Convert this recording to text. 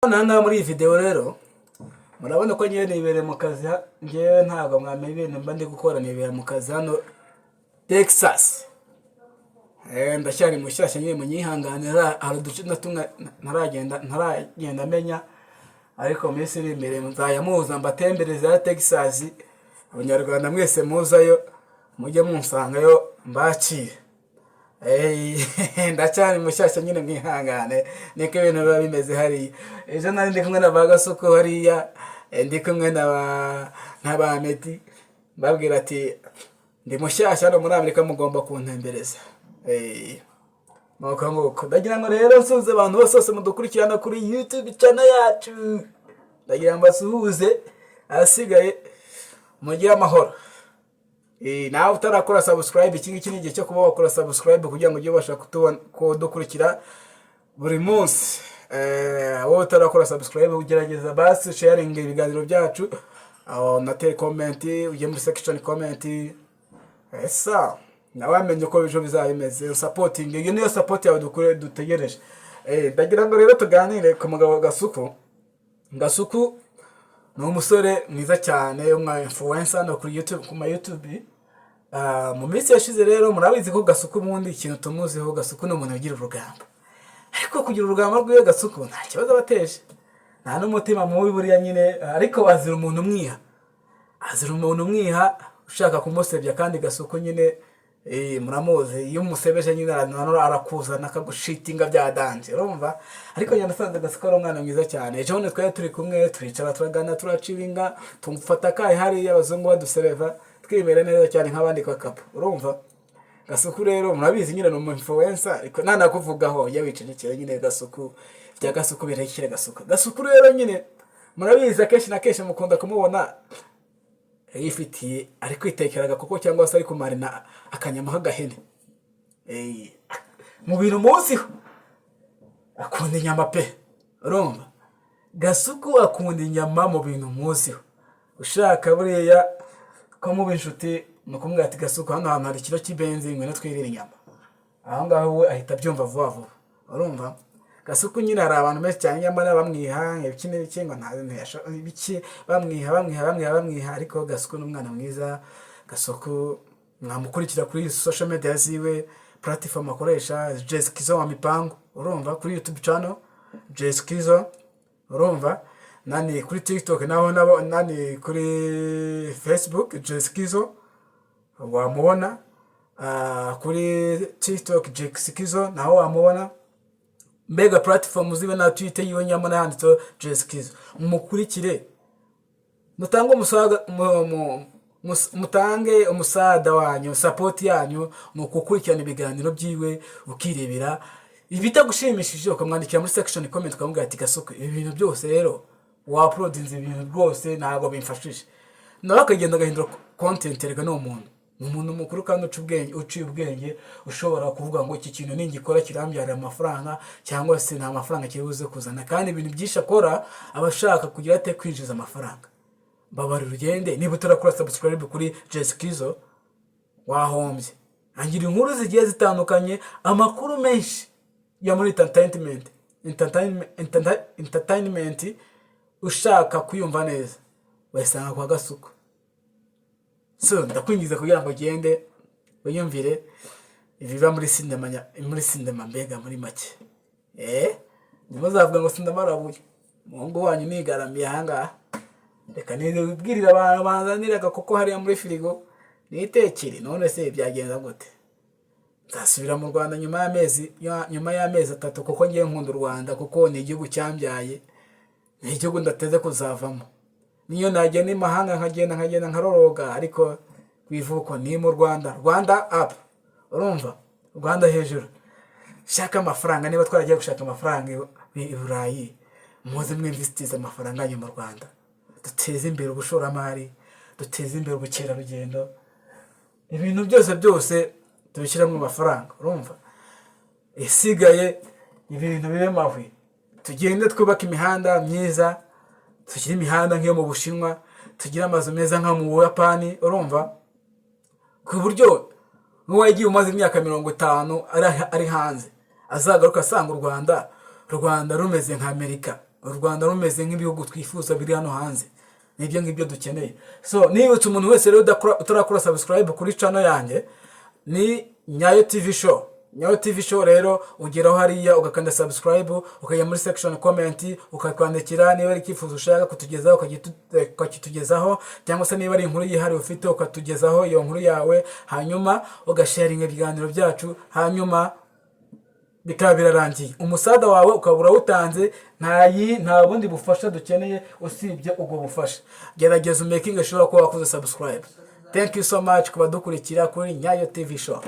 Nana muri video rero murabona ko ngiye nibere mu kazi ngiye ntago mwamenye ibintu mba ndi gukora nibere mu kazi hano Texas. Ndacyari mushyashya nyine munyihanganira hari duce ntaragenda amenya ariko minsi iri imbere nzayamuza mbatembereza Texas. Abanyarwanda mwese muzayo mujye munsangayo mbakire. Ndacyari mushyashya nyine mwihangane niko ibintu biba bimeze hari. Ejo nari ndi kumwe na Bagasoko hariya ndi kumwe na Meti babwira ati ndi mushyashya no muri Amerika mugomba kuntembereza. Nuko ndagira ngo rero nsuze abantu bose mudukurikirana kuri YouTube channel yacu. Ndagira ngo basuhuze asigaye mugira amahoro. Nawe utarakora subscribe iki ngiki ni igihe cyo kuba wakora subscribe kugira ngo ujye ubasha kudukurikira buri munsi. Wowe utarakora subscribe ugerageza basi sharing ibiganiro byacu na comment ujye muri section comment. Nawe amenye uko bijo bizabimeze supporting iyo niyo support yawe dutegereje. Ndagira ngo rero tuganire ku mugabo Gasuku ni umusore mwiza cyane umwa influencer no kuri YouTube ku YouTube. Mu minsi yashize rero murabizi ko Gasuku mundi ikintu tumuziho Gasuku no umuntu ugira urugamba. Ariko kugira urugamba rw'iyo Gasuku nta kibazo bateje. Nta n'umutima mubi buriya nyine ariko azira umuntu umwiha ushaka kumusebya kandi Gasuku nyine muramuzi iyo umusebeje nyine arakuzana akagushitinga bya danje urumva. Ariko nyine nasanze Gasuku ari umwana mwiza cyane. Ejo none twari turi kumwe turicara turagana turaciringa tumufata kai hari y'abazungu badusereva twimera neza cyane nk'abandi kwa kapo urumva. Gasuku rero murabizi nyine no influencer ariko nanakuvugaho yabicecekera nyine Gasuku bya Gasuku birekire Gasuku rero nyine murabizi akenshi na kenshi mukunda kumubona yifitiye ari kwitekeraga kuko cyangwa se ari kumarina akanyama k'agahene. Mu bintu muziho akunda inyama pe urumva. Gasuku akunda inyama mu bintu muziho ushaka buriya ko mu binshuti nukumwe ati Gasuku hano hantu hari kilo cy'ibenzi ngwe natwirira inyama aho ngaho we ahita byumva vuba urumva. Gasuku nyine hari abantu benshi cyane nyamara bamwiha ibikini bikingo nta biki bamwiha ariko Gasuku n'umwana mwiza. Gasuku mwamukurikira kuri social media ziwe platform akoresha Jeskizo wa Mipango urumva kuri YouTube channel Jeskizo urumva. Nani kuri TikTok naho nani kuri Facebook Jeskizo wamubona. Kuri TikTok Jeskizo naho wamubona. Mbega platform zibe na Twitter yiwe nyamana handitse Jeskizo mukurikire mutange umusada wanyu support yanyu mu kukurikirana ibiganiro byiwe ukirebera ibitagushimishije ukamwandikira muri section comment ukamubwira ati Gasuku ibi bintu byose rero wa uploadinze ibintu rwose ntago bimfashije. Nawe akagenda agahindura content rega no umuntu mukuru kandi uciye ubwenge ushobora kuvuga ngo iki kintu ningikora kirambyarira amafaranga cyangwa se nta mafaranga kibuze kuzana kandi ibintu byisha akora abashaka kugira ate kwinjiza amafaranga. Babari rugende niba utarakora subscribe kuri Jeskizo wahombye. Angira inkuru zigiye zitandukanye amakuru menshi ya muri entertainment ushaka kuyumva neza wesanga kwa Gasuku. Ndakwingiza kugira ngo gende uyumvire ibiva muri cinema mbega muri make. Nimuzavuga ngo sindamarabuye mungu wanyu nigaramiye hanga reka nibwirira abantu banzaniraga kuko hariya muri firigo nitekere none se byagenza gute. Nzasubira mu Rwanda nyuma y'amezi 3 kuko ngiye nkunda u Rwanda kuko ni igihugu cyambyaye ni igihugu ndateze kuzavamo. Niyo najya ni mahanga nkagenda nkaroroga ariko kwivuko ni mu Rwanda up urumva Rwanda hejuru. Shaka amafaranga niba twaragiye gushaka amafaranga i Burayi muze mwinvestize amafaranga yanyu mu Rwanda duteze imbere ubushoramari duteze imbere ubukerarugendo ibintu byose tubishyira mu mafaranga urumva. Isigaye ibintu bibe mahwi tugende twubaka imihanda myiza tugira imihanda nk'iyo mu Bushinwa tugira amazu meza nka mu Buyapani urumva ku buryo n'uwagiye umaze imyaka 50 ari hanze azagaruka asanga u Rwanda rumeze nka Amerika u Rwanda rumeze nk'ibihugu twifuza biri hano hanze. Nibyo ngibyo dukeneye. So nibutse umuntu wese rero utarakora subscribe kuri channel yanjye, ni Nyayo TV Show. Nyayo TV Show rero ugeraho hariya ugakanda subscribe, ukajya muri section comment, ukakwandikira niba ari ikifuzo ushaka kutugezaho ukakitugezaho, cyangwa se niba ari inkuru yihari ufite ukatugezaho iyo nkuru yawe, hanyuma ugasharinga ibiganiro byacu, hanyuma bikaba birarangiye. Umusada wawe ukabura utanze, nta bundi bufasha dukeneye usibye ubwo bufasha. Gerageza making sure ko wakoze subscribe. Thank you so much kuba dukurikira kuri Nyayo TV Show.